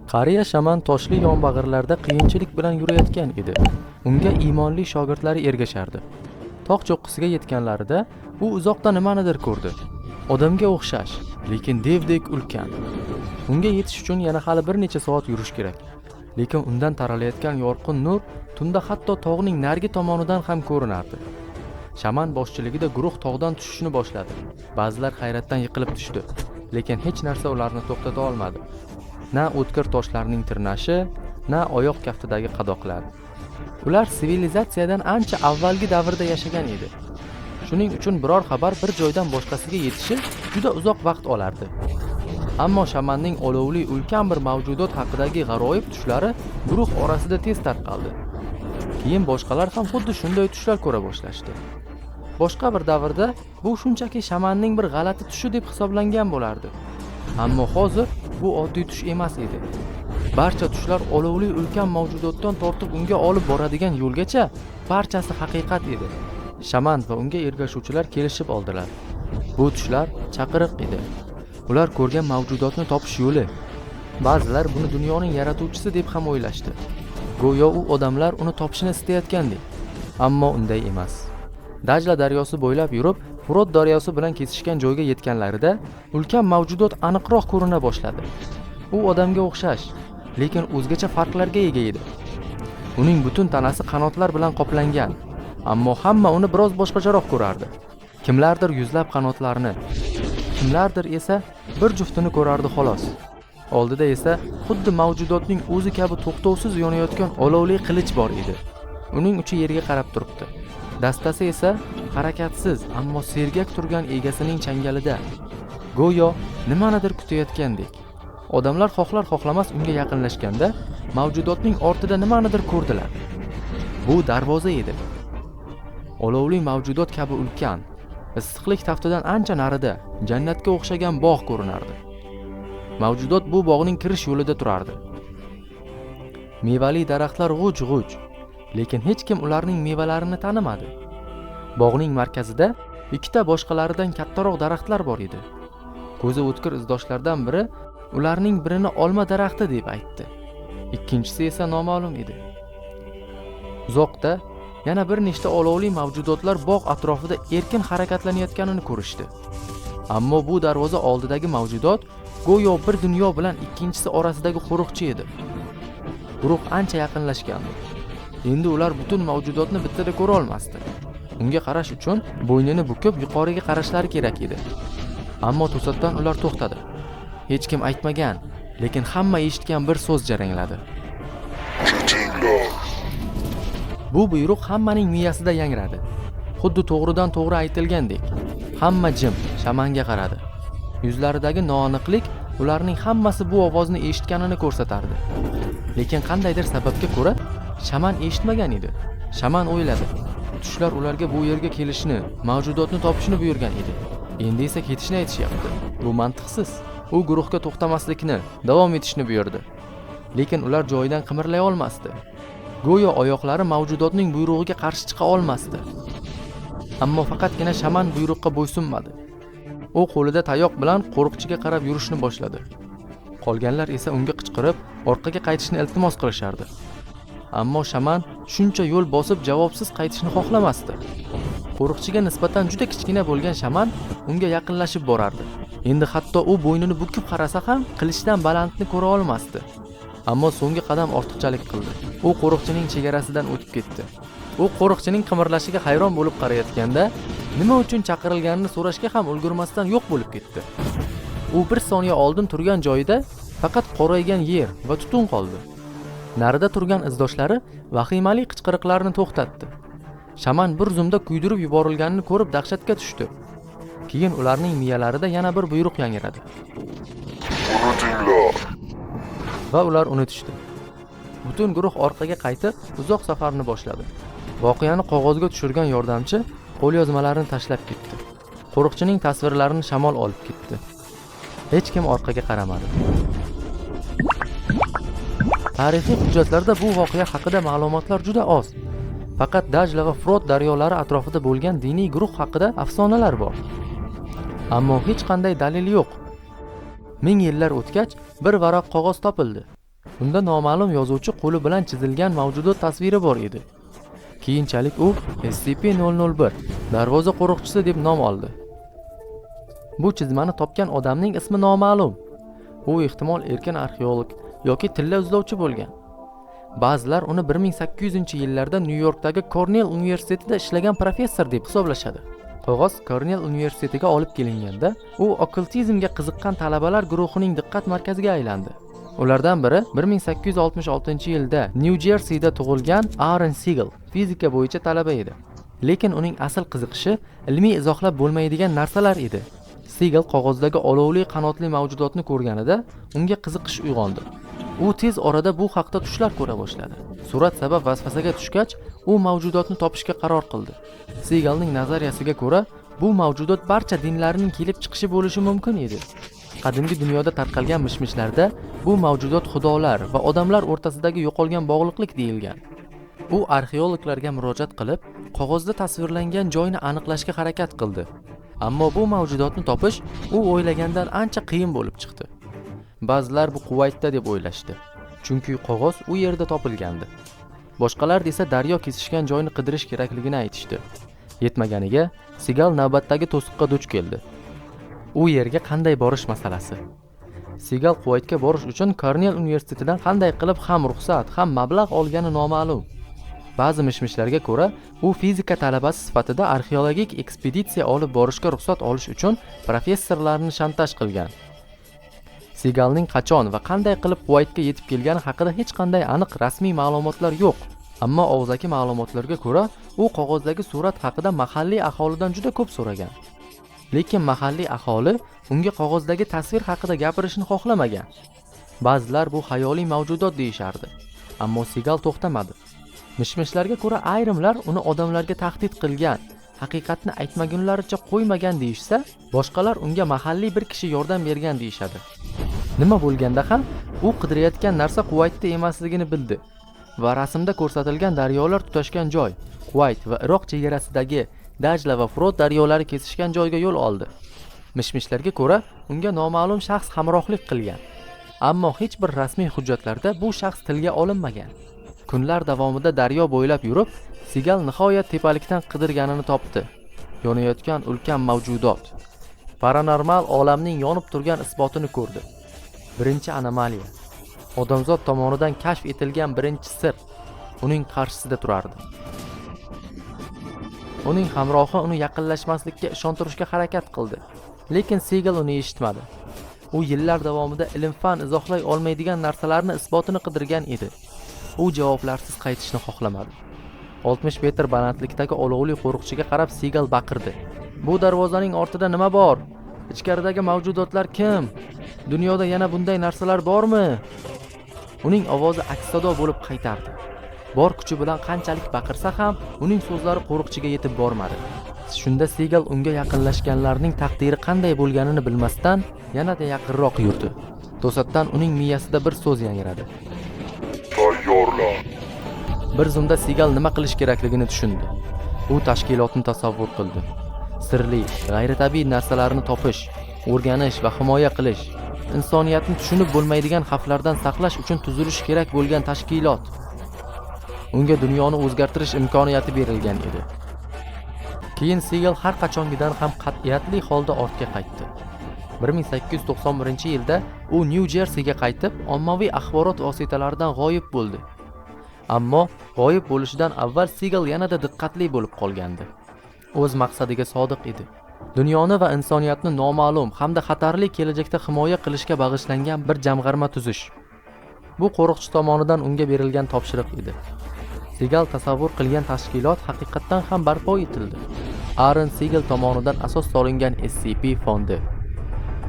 Qariya shaman toshli yonbag'irlarda qiyinchilik bilan yurayotgan edi. Unga iymonli shogirdlari ergashardi. Tog' cho'qqisiga yetganlarida u uzoqda nimanidir ko'rdi. Odamga o'xshash, lekin devdek ulkan. Unga yetish uchun yana hali bir necha soat yurish kerak. Lekin undan taralayotgan yorqin nur tunda hatto tog'ning narigi tomonidan ham ko'rinardi. Shaman boshchiligida guruh tog'dan tushishni boshladi. Ba'zilar hayratdan yiqilib tushdi, lekin hech narsa ularni to'xtata olmadi. Na o'tkir toshlarning tirnashi, na oyoq kaftidagi qadoqlar. Ular sivilizatsiyadan ancha avvalgi davrda yashagan edi. Shuning uchun biror xabar bir joydan boshqasiga yetishi juda uzoq vaqt olardi. Ammo shamanning olovli ulkan bir mavjudot haqidagi g'aroyib tushlari guruh orasida tez tarqaldi. Keyin boshqalar ham xuddi shunday tushlar ko'ra boshlashdi. Boshqa bir davrda bu shunchaki shamanning bir g'alati tushi deb hisoblangan bo'lardi. Ammo hozir bu oddiy tush emas edi. Barcha tushlar olovli ulkan mavjudotdan tortib unga olib boradigan yo'lgacha barchasi haqiqat edi. Shaman va unga ergashuvchilar kelishib oldilar. Bu tushlar chaqiriq edi. Ular ko'rgan mavjudotni topish yo'li. Ba'zilar buni dunyoning yaratuvchisi deb ham o'ylashdi. Go'yo u odamlar uni topishni istayotgandek. Ammo unday emas. Dajla daryosi bo'ylab yurib, Furot daryosi bilan kesishgan joyga yetganlarida ulkan mavjudot aniqroq ko'rina boshladi. U odamga o'xshash, lekin o'zgacha farqlarga ega edi. Uning butun tanasi qanotlar bilan qoplangan, ammo hamma uni biroz boshqacharoq ko'rardi. Kimlardir yuzlab qanotlarni, kimlardir esa bir juftini ko'rardi xolos. Oldida esa xuddi mavjudotning o'zi kabi to'xtovsiz yonayotgan olovli qilich bor edi. Uning uchi yerga qarab turibdi. Dastasi esa harakatsiz, ammo sergak turgan egasining changalida. Go'yo nimanidir kutayotgandek. Odamlar xohlar-xohlamas unga yaqinlashganda mavjudotning ortida nimanidir ko'rdilar. Bu darvoza edi. Olovli mavjudot kabi ulkan, issiqlik taftidan ancha narida jannatga o'xshagan bog' ko'rinardi. Mavjudot bu bog'ning kirish yo'lida turardi. Mevali daraxtlar g'uj-g'uj, lekin hech kim ularning mevalarini tanimadi. Bog'ning markazida ikkita boshqalaridan kattaroq daraxtlar bor edi. Ko'zi o'tkir izdoshlardan biri ularning birini olma daraxti deb aytdi. Ikkinchisi esa noma'lum edi. Uzoqda yana bir nechta olovli mavjudotlar bog' atrofida erkin harakatlanayotganini ko'rishdi. Ammo bu darvoza oldidagi mavjudot go'yo bir dunyo bilan ikkinchisi orasidagi qo'riqchi edi. Guruh ancha yaqinlashgandi. Endi ular butun mavjudotni bittada ko'ra olmasdi. Unga qarash uchun bo'ynini bukib yuqoriga qarashlari kerak edi. Ammo to'satdan ular to'xtadi. Hech kim aytmagan, lekin hamma eshitgan bir so'z jarangladi. Bu buyruq hammaning miyasida yangradi. Xuddi to'g'ridan to'g'ri aytilgandek. Hamma jim shamanga qaradi. Yuzlaridagi noaniqlik ularning hammasi bu ovozni eshitganini ko'rsatardi. Lekin qandaydir sababga ko'ra shaman eshitmagan edi. Shaman o'yladi. Tushlar ularga bu yerga kelishni, mavjudotni topishni buyurgan edi. Endi esa ketishni aytishyapti. Bu mantiqsiz. U guruhga to'xtamaslikni, davom etishni buyurdi. Lekin ular joyidan qimirlay olmasdi. Go'yo oyoqlari mavjudotning buyrug'iga qarshi chiqa olmasdi. Ammo faqatgina shaman buyruqqa bo'ysunmadi. U qo'lida tayoq bilan qo'riqchiga qarab yurishni boshladi. Qolganlar esa unga qichqirib, orqaga qaytishni iltimos qilishardi. Ammo shaman shuncha yo'l bosib javobsiz qaytishni xohlamasdi. Qo'riqchiga nisbatan juda kichkina bo'lgan shaman unga yaqinlashib borardi. Endi hatto u bo'ynini bukib qarasa ham qilichdan balandni ko'ra olmasdi. Ammo so'nggi qadam ortiqchalik qildi. U qo'riqchining chegarasidan o'tib ketdi. U qo'riqchining qimirlashiga hayron bo'lib qarayotganda, nima uchun chaqirilganini so'rashga ham ulgurmasdan yo'q bo'lib ketdi. U bir soniya oldin turgan joyida faqat qoraygan yer va tutun qoldi. Narida turgan izdoshlari vahimali qichqiriqlarni to'xtatdi. Shaman bir zumda kuydirib yuborilganini ko'rib dahshatga tushdi. Keyin ularning miyalarida yana bir buyruq yangradi. Va ular unutishdi. Butun guruh orqaga qaytib, uzoq safarni boshladi. Voqeani qog'ozga tushirgan yordamchi qo'lyozmalarini tashlab ketdi. Qo'riqchining tasvirlarini shamol olib ketdi. Hech kim orqaga qaramadi. Tarixiy hujjatlarda bu voqea haqida ma'lumotlar juda oz. Faqat Dajla va Furot daryolari atrofida bo'lgan diniy guruh haqida afsonalar bor. Ammo hech qanday dalil yo'q. 1000 yillar o'tgach bir varaq qog'oz topildi. Unda noma'lum yozuvchi qo'li bilan chizilgan mavjudot tasviri bor edi. Keyinchalik u SCP-001 darvoza qo'riqchisi deb nom oldi. Bu chizmani topgan odamning ismi noma'lum. U ehtimol erkin arxeolog yoki tilla izlovchi bo'lgan. Ba'zilar uni 1800-yillarda Nyu-Yorkdagi Kornell universitetida ishlagan professor deb hisoblashadi. Qog'oz Kornell universitetiga olib kelinganda, u okkultizmga qiziqqan talabalar guruhining diqqat markaziga aylandi. Ulardan biri 1866-yilda Nyu-Jersida tug'ilgan Aaron Siegel, fizika bo'yicha talaba edi. Lekin uning asl qiziqishi ilmiy izohlab bo'lmaydigan narsalar edi. Siegel qog'ozdagi olovli qanotli mavjudotni ko'rganida unga qiziqish uyg'ondi. U tez orada bu haqda tushlar ko'ra boshladi. Surat sabab vasvasaga tushgach, u mavjudotni topishga qaror qildi. Siegelning nazariyasiga ko'ra, bu mavjudot barcha dinlarning kelib chiqishi bo'lishi mumkin edi. Qadimgi dunyoda tarqalgan mishmishlarda bu mavjudot xudolar va odamlar o'rtasidagi yo'qolgan bog'liqlik deyilgan. U arxeologlarga murojaat qilib, qog'ozda tasvirlangan joyni aniqlashga harakat qildi. Ammo bu mavjudotni topish u o'ylagandan ancha qiyin bo'lib chiqdi. Ba'zilar bu Kuvaytda deb o'ylashdi, chunki qog'oz u yerda topilgandi. Boshqalar esa daryo kesishgan joyni qidirish kerakligini aytishdi. Yetmaganiga, Sigal navbatdagi to'siqqa duch keldi. U yerga qanday borish masalasi. Sigal Kuvaytga borish uchun Kornell universitetidan qanday qilib ham ruxsat, ham mablag' olgani noma'lum. Ba'zi mishmishlarga ko'ra, u fizika talabasi sifatida arxeologik ekspeditsiya olib borishga ruxsat olish uchun professorlarni shantaj qilgan. Sigalning qachon va qanday qilib Kuvaytga yetib kelgani haqida hech qanday aniq rasmiy ma'lumotlar yo'q. Ammo og'zaki ma'lumotlarga ko'ra, u qog'ozdagi surat haqida mahalliy aholidan juda ko'p so'ragan. Lekin mahalliy aholi unga qog'ozdagi tasvir haqida gapirishni xohlamagan. Ba'zilar bu xayoliy mavjudot deyishardi, ammo Sigal to'xtamadi. Mishmishlarga ko'ra, ayrimlar uni odamlarga tahdid qilgan, haqiqatni aytmagunlaricha qo'ymagan deyishsa, boshqalar unga mahalliy bir kishi yordam bergan deyishadi. Nima bo'lganda ham, u qidirayotgan narsa Kuvaytda emasligini bildi va rasmda ko'rsatilgan daryolar tutashgan joy, Kuvayt va Iroq chegarasidagi Dajla va Frot daryolari kesishgan joyga yo'l oldi. Mishmishlarga ko'ra, unga noma'lum shaxs hamrohlik qilgan. Ammo hech bir rasmiy hujjatlarda bu shaxs tilga olinmagan. Kunlar davomida daryo bo'ylab yurib, Sigal nihoyat tepalikdan qidirganini topdi. Yonayotgan ulkan mavjudot. Paranormal olamning yonib turgan isbotini ko'rdi. Birinchi anomaliya. Odamzod tomonidan kashf etilgan birinchi sir uning qarshisida turardi. Uning hamrohi uni yaqinlashmaslikka ishontirishga harakat qildi, lekin Sigal uni eshitmadi. U yillar davomida ilm-fan izohlay olmaydigan narsalarni isbotini qidirgan edi. U javoblarsiz qaytishni xohlamadi. 60 metr balandlikdagi olovli qo'riqchiga qarab Sigal baqirdi. Bu darvozaning ortida nima bor? Ichkaridagi mavjudotlar kim? Dunyoda yana bunday narsalar bormi? Uning ovozi aks-sado bo'lib qaytardi. Bor kuchi bilan qanchalik baqirsa ham, uning so'zlari qo'riqchiga yetib bormadi. Shunda Sigal unga yaqinlashganlarning taqdiri qanday bo'lganini bilmasdan yanada yaqinroq yurdi. To'satdan uning miyasida bir so'z yangradi. Tayyorlan. Bir zumda Sigal nima qilish kerakligini tushundi. U tashkilotni tasavvur qildi. Sirli, g'ayritabiiy narsalarni topish, o'rganish va himoya qilish, insoniyatni tushunib bo'lmaydigan xavflardan saqlash uchun tuzilishi kerak bo'lgan tashkilot. Unga dunyoni o'zgartirish imkoniyati berilgan edi. Keyin Sigal har qachongidan ham qat'iyatli holda ortga qaytdi. 1891-yilda u Nyu-Jersiyga qaytib, ommaviy axborot vositalaridan g'oyib bo'ldi. Ammo g'oyib bo'lishidan avval Sigal yanada diqqatli bo'lib qolgandi. O'z maqsadiga sodiq edi. Dunyoni va insoniyatni noma'lum hamda xatarli kelajakda himoya qilishga bag'ishlangan bir jamg'arma tuzish. Bu qo'riqchi tomonidan unga berilgan topshiriq edi. Sigal tasavvur qilgan tashkilot haqiqatdan ham barpo etildi. Aaron Siegel tomonidan asos solingan SCP fondi.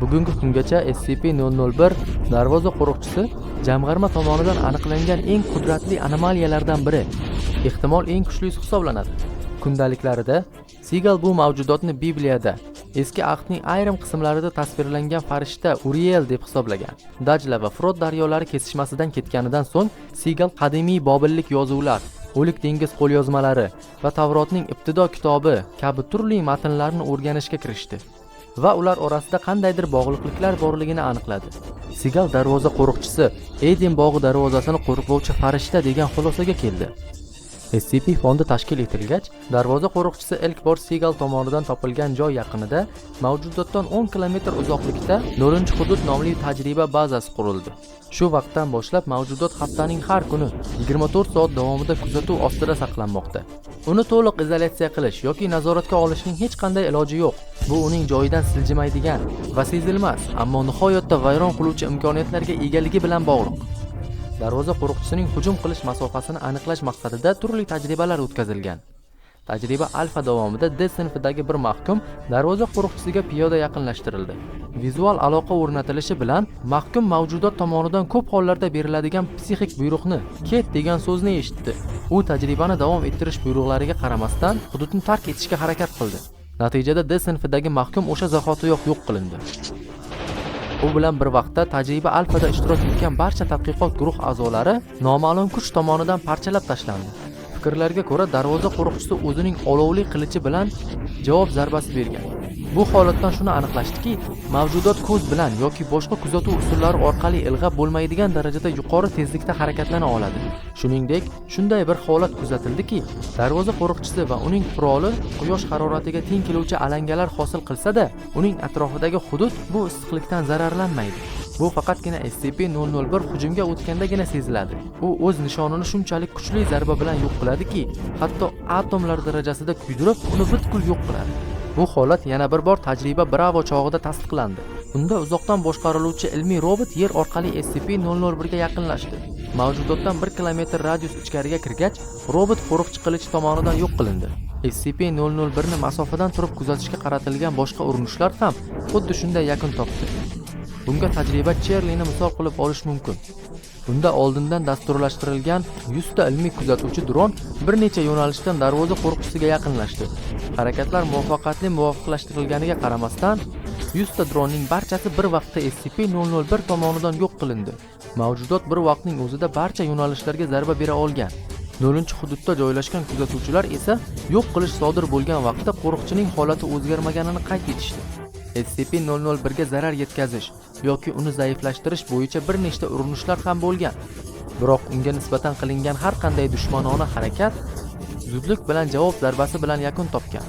Bugungi kungacha SCP-001 darvoza qo'riqchisi jamg'arma tomonidan aniqlangan eng qudratli anomaliyalardan biri, ehtimol eng kuchlisi hisoblanadi. Kundaliklarida Sigal bu mavjudotni Bibliyada, eski ahdning ayrim qismlarida tasvirlangan farishta Uriel deb hisoblagan. Dajla va Frot daryolari kesishmasidan ketganidan so'ng Sigal qadimiy bobillik yozuvlar, O'lik dengiz qo'lyozmalari va Tavrotning ibtido kitobi kabi turli matnlarni o'rganishga kirishdi. va ular orasida qandaydir bog'liqliklar borligini aniqladi. Sigal darvoza qo'riqchisi Eden bog'i darvozasini qo'riqlovchi farishta degan xulosaga keldi. SCP fondi tashkil etilgach, darvoza qo'riqchisi ilk bor Sigal tomonidan topilgan joy yaqinida mavjudotdan 10 kilometr uzoqlikda 0-hudud nomli tajriba bazasi qurildi. Shu vaqtdan boshlab mavjudot haftaning har kuni 24 soat davomida kuzatuv ostida saqlanmoqda. Uni to'liq izolyatsiya qilish yoki nazoratga olishning hech qanday iloji yo'q. Bu uning joyidan siljimaydigan va sezilmas, ammo nihoyatda vayron qiluvchi imkoniyatlarga egaligi bilan bog'liq. Darvoza qo'riqchisining hujum qilish masofasini aniqlash maqsadida turli tajribalar o'tkazilgan. Tajriba alfa davomida D sinfidagi bir mahkum darvoza qo'riqchisiga piyoda yaqinlashtirildi. Vizual aloqa o'rnatilishi bilan mahkum mavjudot tomonidan ko'p hollarda beriladigan psixik buyruqni "ket" degan so'zni eshitdi. U tajribani davom ettirish buyruqlariga qaramasdan hududni tark etishga harakat qildi. Natijada D sinfidagi mahkum o'sha zahotiyoq yo'q qilindi. U bilan bir vaqtda tajriba alfada ishtirok etgan barcha tadqiqot guruh a'zolari noma'lum kuch tomonidan parchalab tashlandi. Fikrlarga ko'ra, darvoza qo'riqchisi o'zining olovli qilichi bilan javob zarbasi bergan. Bu holatdan shuni aniqlashdiki, mavjudot ko'z bilan yoki boshqa kuzatuv usullari orqali ilg'ab bo'lmaydigan darajada yuqori tezlikda harakatlana oladi. Shuningdek, shunday bir holat kuzatildiki, darvoza qo'riqchisi va uning quroli quyosh haroratiga teng keluvchi alangalar hosil qilsa-da, uning atrofidagi hudud bu issiqlikdan zararlanmaydi. Bu faqatgina SCP-001 hujumga o'tgandagina seziladi. U o'z nishonini shunchalik kuchli zarba bilan yo'q qiladiki, hatto atomlar darajasida kuydirib, uni butkul yo'q qiladi. Bu holat yana bir bor tajriba Bravo chog'ida tasdiqlandi. Unda uzoqdan boshqariluvchi ilmiy robot yer orqali SCP-001 ga yaqinlashdi. Mavjudotdan 1 kilometr radius ichkariga kirgach, robot qo'riqchi qilichi tomonidan yo'q qilindi. SCP-001 ni masofadan turib kuzatishga qaratilgan boshqa urinishlar ham xuddi shunday yakun topdi. Bunga tajriba Cherlini misol qilib olish mumkin. Bunda oldindan dasturlashtirilgan 100 ta ilmiy kuzatuvchi dron bir necha yo'nalishdan darvoza qo'riqchisiga yaqinlashdi. Harakatlar muvofiqlashtirilganiga qaramasdan, 100 ta dronning barchasi bir vaqtda SCP-001 tomonidan yo'q qilindi. Mavjudot bir vaqtning o'zida barcha yo'nalishlarga zarba bera olgan. 0-hududda joylashgan kuzatuvchilar esa yo'q qilish sodir bo'lgan vaqtda qo'riqchining holati o'zgarmaganini qayd etishdi. SCP-001 ga zarar yetkazish yoki uni zaiflashtirish bo'yicha bir nechta urinishlar ham bo'lgan. Biroq unga nisbatan qilingan har qanday dushmanona harakat zudlik bilan javob zarbasi bilan yakun topgan.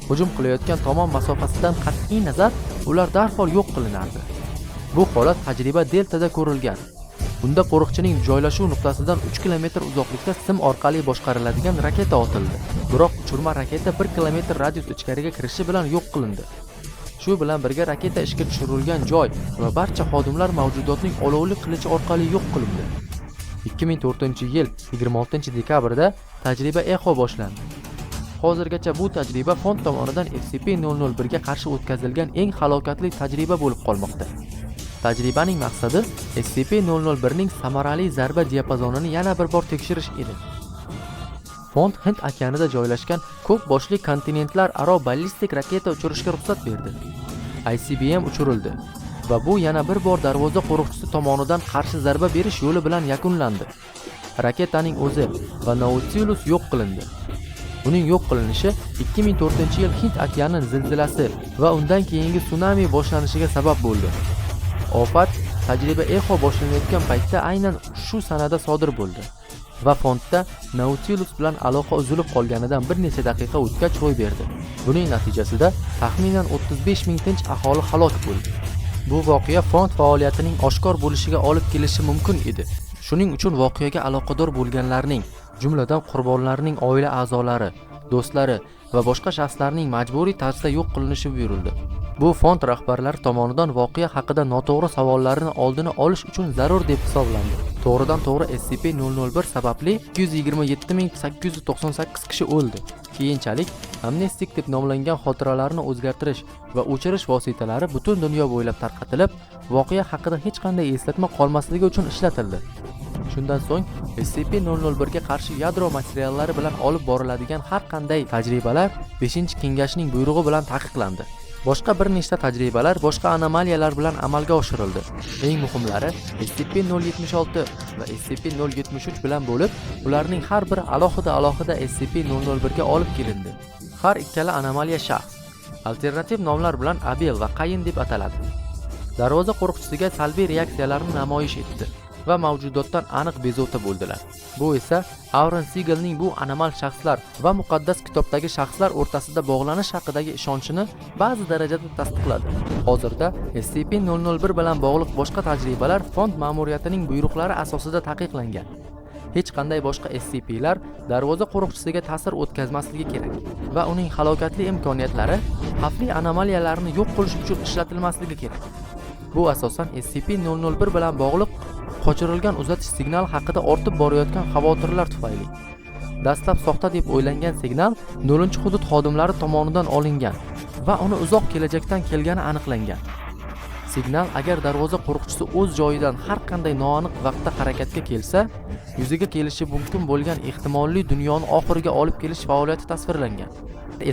Hujum qilayotgan tomon masofasidan qat'iy nazar ular darhol yo'q qilinardi. Bu holat tajriba Deltada ko'rilgan. Bunda qo'riqchining joylashuv nuqtasidan 3 kilometr uzoqlikda sim orqali boshqariladigan raketa otildi. Biroq uchirma raketa 1 kilometr radius ichkariga kirishi bilan yo'q qilindi. Shu bilan birga raketa ishga tushirilgan joy va barcha xodimlar mavjudotning olovli qilichi orqali yo'q qilindi. 2004-yil 26-dekabrda tajriba Echo boshlandi. Hozirgacha bu tajriba fond tomonidan SCP-001 ga qarshi o'tkazilgan eng halokatli tajriba bo'lib qolmoqda. Tajribaning maqsadi SCP-001 ning samarali zarba diapazonini yana bir bor tekshirish edi. Fond Hind okeanida joylashgan ko'p boshli kontinentlar aro ballistik raketa uchirishga ruxsat berdi. ICBM uchirildi va bu yana bir bor darvoza qo'riqchisi tomonidan qarshi zarba berish yo'li bilan yakunlandi. Raketaning o'zi va Nautilus yo'q qilindi. Uning yo'q qilinishi 2004-yil Hind okeani zilzilasi va undan keyingi tsunami boshlanishiga sabab bo'ldi. Ofat tajriba Echo boshlanayotgan paytda aynan shu sanada sodir bo'ldi va fondda Nautilus bilan aloqa uzilib qolganidan bir necha daqiqa o'tgach ro'y berdi. Buning natijasida taxminan 35 ming tinch aholi halok bo'ldi. Bu voqea fond faoliyatining oshkor bo'lishiga olib kelishi mumkin edi. Shuning uchun voqeaga aloqador bo'lganlarning, jumladan qurbonlarning oila a'zolari, do'stlari va boshqa shaxslarning majburiy tarzda yo'q qilinishi buyurildi. Bu fond rahbarlari tomonidan voqea haqida noto'g'ri savollarni oldini olish uchun zarur deb hisoblandi. To'g'ridan to'g'ri SCP-001 sababli 227,898 kishi o'ldi. Keyinchalik amnestik deb nomlangan xotiralarni o'zgartirish va o'chirish vositalari butun dunyo bo'ylab tarqatilib, voqea haqida hech qanday eslatma qolmasligi uchun ishlatildi. Shundan so'ng SCP-001 ga qarshi yadro materiallari bilan olib boriladigan har qanday tajribalar 5-kengashning buyrug'i bilan taqiqlandi. Boshqa bir nechta tajribalar boshqa anomaliyalar bilan amalga oshirildi. Eng muhimlari SCP-076 va SCP-073 bilan bo'lib, ularning har biri alohida SCP-001 ga olib kelindi. Har ikkala anomaliya shaxs alternativ nomlar bilan Abel va Qayin deb ataladi. Darvoza qo'riqchisiga salbiy reaksiyalarni namoyish etdi va mavjudotdan aniq bezovta bo'ldilar. Bu esa Aaron Siegelning bu anomal shaxslar va muqaddas kitobdagi shaxslar o'rtasida bog'lanish haqidagi ishonchini ba'zi darajada tasdiqladi. Hozirda SCP-001 bilan bog'liq boshqa tajribalar fond ma'muriyatining buyruqlari asosida taqiqlangan. Hech qanday boshqa SCP'lar darvoza qo'riqchisiga ta'sir o'tkazmasligi kerak va uning halokatli imkoniyatlari xavfli anomaliyalarni yo'q qilish uchun ishlatilmasligi kerak. Bu asosan SCP-001 bilan bog'liq qochirilgan uzatish signali haqida ortib borayotgan xavotirlar tufayli. Dastlab soxta deb o'ylangan signal 0-hudud xodimlari tomonidan olingan va uni uzoq kelajakdan kelgani aniqlangan. Signal agar darvoza qo'riqchisi o'z joyidan har qanday noaniq vaqtda harakatga kelsa, yuzaga kelishi mumkin bo'lgan ehtimoliy dunyoni oxiriga olib kelish faoliyati tasvirlangan.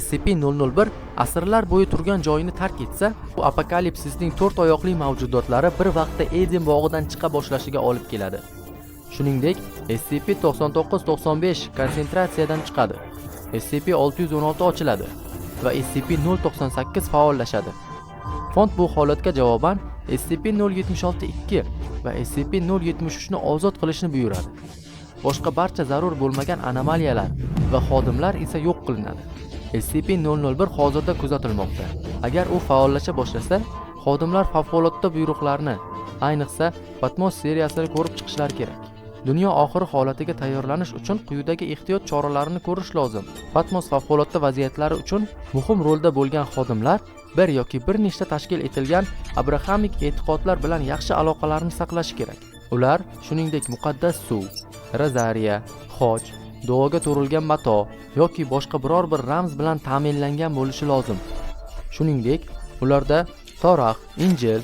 SCP-001 asrlar bo'yi turgan joyini tark etsa, bu apokalipsisning 4 oyoqli mavjudotlari bir vaqtda Eden bog'idan chiqa boshlashiga olib keladi. Shuningdek, SCP-9995 konsentratsiyadan chiqadi, SCP-616 ochiladi va SCP-098 faollashadi. Fond bu holatga javoban SCP-076-2 va SCP-073 ni ozod qilishni buyuradi. Boshqa barcha zarur bo'lmagan anomaliyalar va xodimlar esa yo'q qilinadi. SCP-001 hozirda kuzatilmoqda. Agar u faollasha boshlasa, xodimlar favqulodda buyruqlarni, ayniqsa Patmos seriyasini ko'rib chiqishlari kerak. Dunyo oxiri holatiga tayyorlanish uchun quyidagi ehtiyot choralarini ko'rish lozim. Patmos favqulodda vaziyatlari uchun muhim rolda bo'lgan xodimlar bir yoki bir nechta tashkil etilgan abrahamik e'tiqodlar bilan yaxshi aloqalarni saqlashi kerak. Ular shuningdek muqaddas suv, rozariya, xoj, duoga to'rilgan mato yoki boshqa biror bir ramz bilan ta'minlangan bo'lishi lozim. Shuningdek, ularda Torox, Injil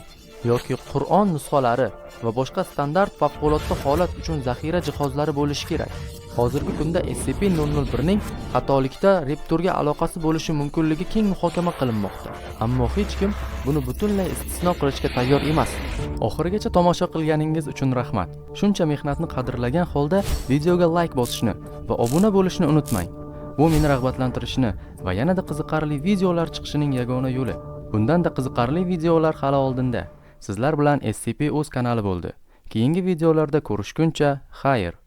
yoki Qur'on nusxalari va boshqa standart favqulodda holat uchun zaxira jihozlari bo'lishi kerak. Hozirgi kunda SCP-001 ning xatolikda Raptorga aloqasi bo'lishi mumkinligi keng muhokama qilinmoqda. Ammo hech kim buni butunlay istisno qilishga tayyor emas. Oxirigacha tomosha qilganingiz uchun rahmat. Shuncha mehnatni qadrlagan holda videoga like bosishni va obuna bo'lishni unutmang. Bu meni rag'batlantirishni va yanada qiziqarli videolar chiqishining yagona yo'li. Bundanda qiziqarli videolar hali oldinda. Sizlar bilan SCP o'z kanali bo'ldi. Keyingi videolarda ko'rishguncha, xayr.